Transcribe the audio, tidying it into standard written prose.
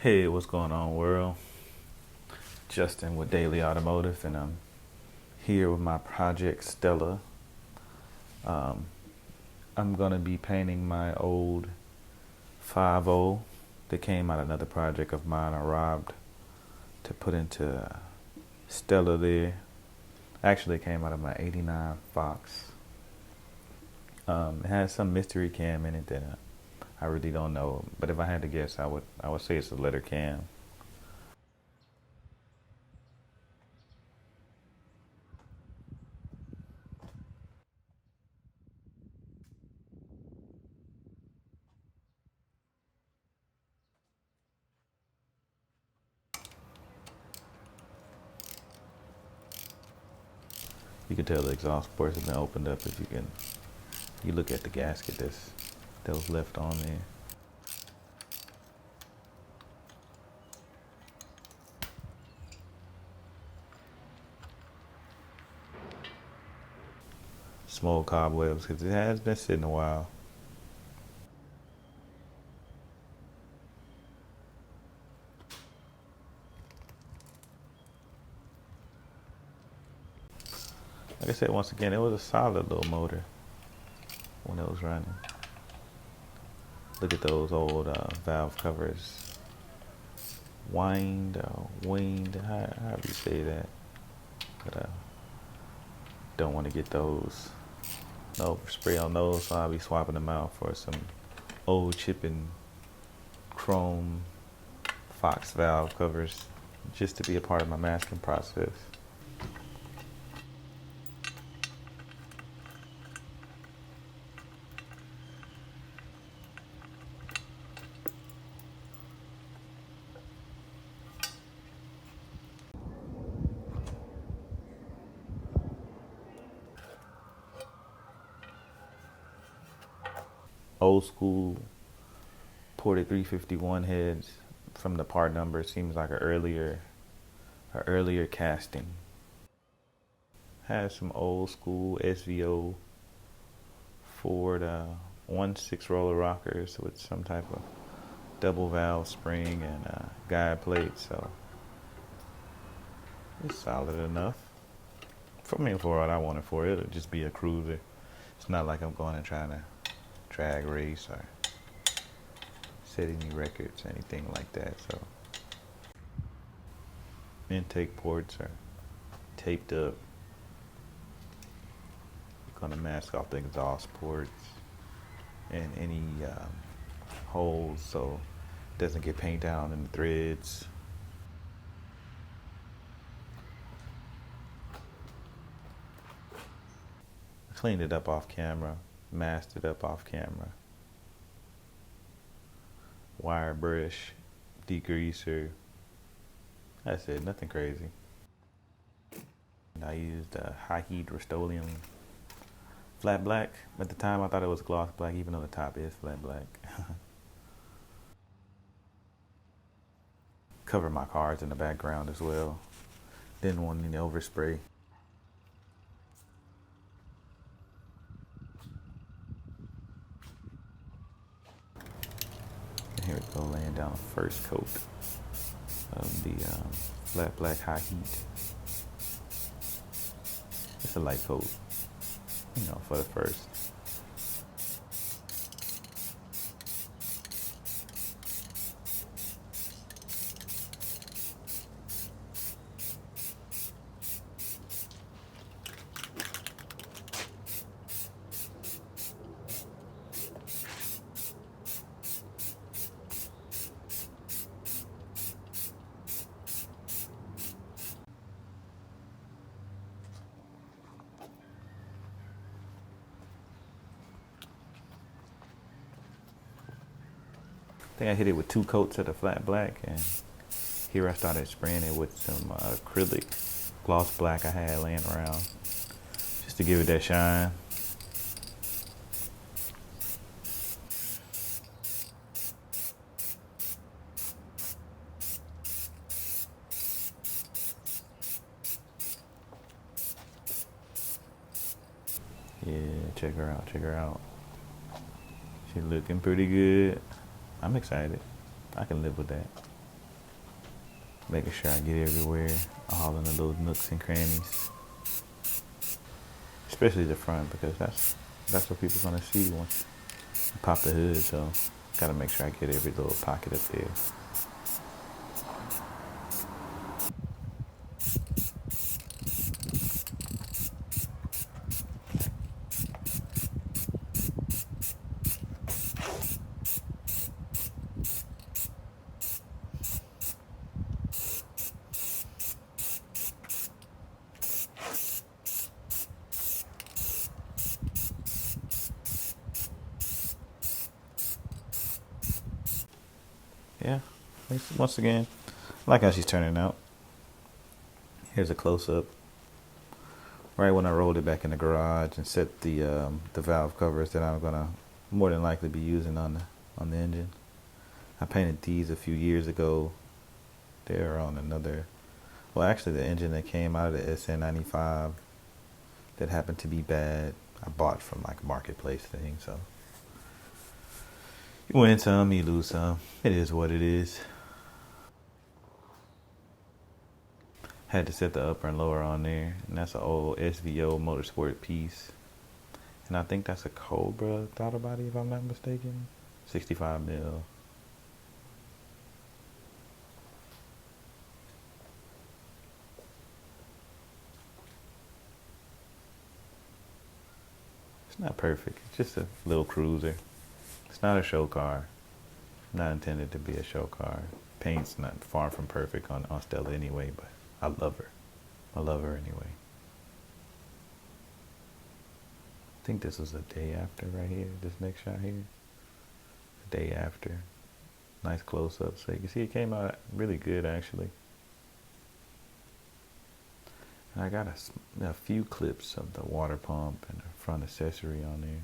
Hey, what's going on, world? Justin with Daily Automotive, and I'm here with my project Stella. Um, I'm gonna be painting my old 5.0 that came out of another project of mine. I robbed to put into Stella there. Actually, it came out of my '89 Fox. It has some mystery cam in it that I really don't know, but if I had to guess, I would say it's a letter cam. You can tell the exhaust ports have been opened up if you look at the gasket that was left on there. Small cobwebs because it has been sitting a while. Like I said, once again, it was a solid little motor when it was running. Look at those old valve covers. Winged, however you say that. But don't want to get those. No spray on those, so I'll be swapping them out for some old chipping chrome Fox valve covers just to be a part of my masking process. Old school ported 351 heads from the part number seems like a earlier casting. Has some old school SVO Ford 1/6 roller rockers with some type of double valve spring and guide plate, so it's solid enough for me for what I wanted for it. It'll just be a cruiser. It's not like I'm going and trying to drag race or set any records or anything like that. So intake ports are taped up. Gonna mask off the exhaust ports and any holes so it doesn't get paint down in the threads. Cleaned it up off camera, masked it up off camera. Wire brush, degreaser. That's it, nothing crazy. And I used a high heat Rust-Oleum flat black. At the time I thought it was gloss black, even though the top is flat black. Cover my cards in the background as well. Didn't want any overspray. And here we go, laying down the first coat of the flat black high heat. It's a light coat, for the first. I think I hit it with 2 coats of the flat black, and here I started spraying it with some acrylic gloss black I had laying around just to give it that shine. Yeah, check her out, check her out. She's looking pretty good. I'm excited. I can live with that. Making sure I get everywhere, all in the little nooks and crannies. Especially the front, because that's what people gonna see once you pop the hood. So gotta make sure I get every little pocket up there. Yeah, once again, I like how she's turning out. Here's a close up. Right when I rolled it back in the garage and set the valve covers that I'm gonna more than likely be using on the engine. I painted these a few years ago. They're on another. Well, actually, the engine that came out of the SN95 that happened to be bad, I bought from like a marketplace thing. So you win some, you lose some. It is what it is. Had to set the upper and lower on there, and that's an old SVO Motorsport piece. And I think that's a Cobra throttle body, if I'm not mistaken. 65 mil. It's not perfect. It's just a little cruiser. It's not a show car. Not intended to be a show car. Paint's not far from perfect on Stella anyway, but I love her. I love her anyway. I think this was a day after right here, this next shot here. The day after. Nice close up, so you can see it came out really good actually. And I got a few clips of the water pump and the front accessory on there.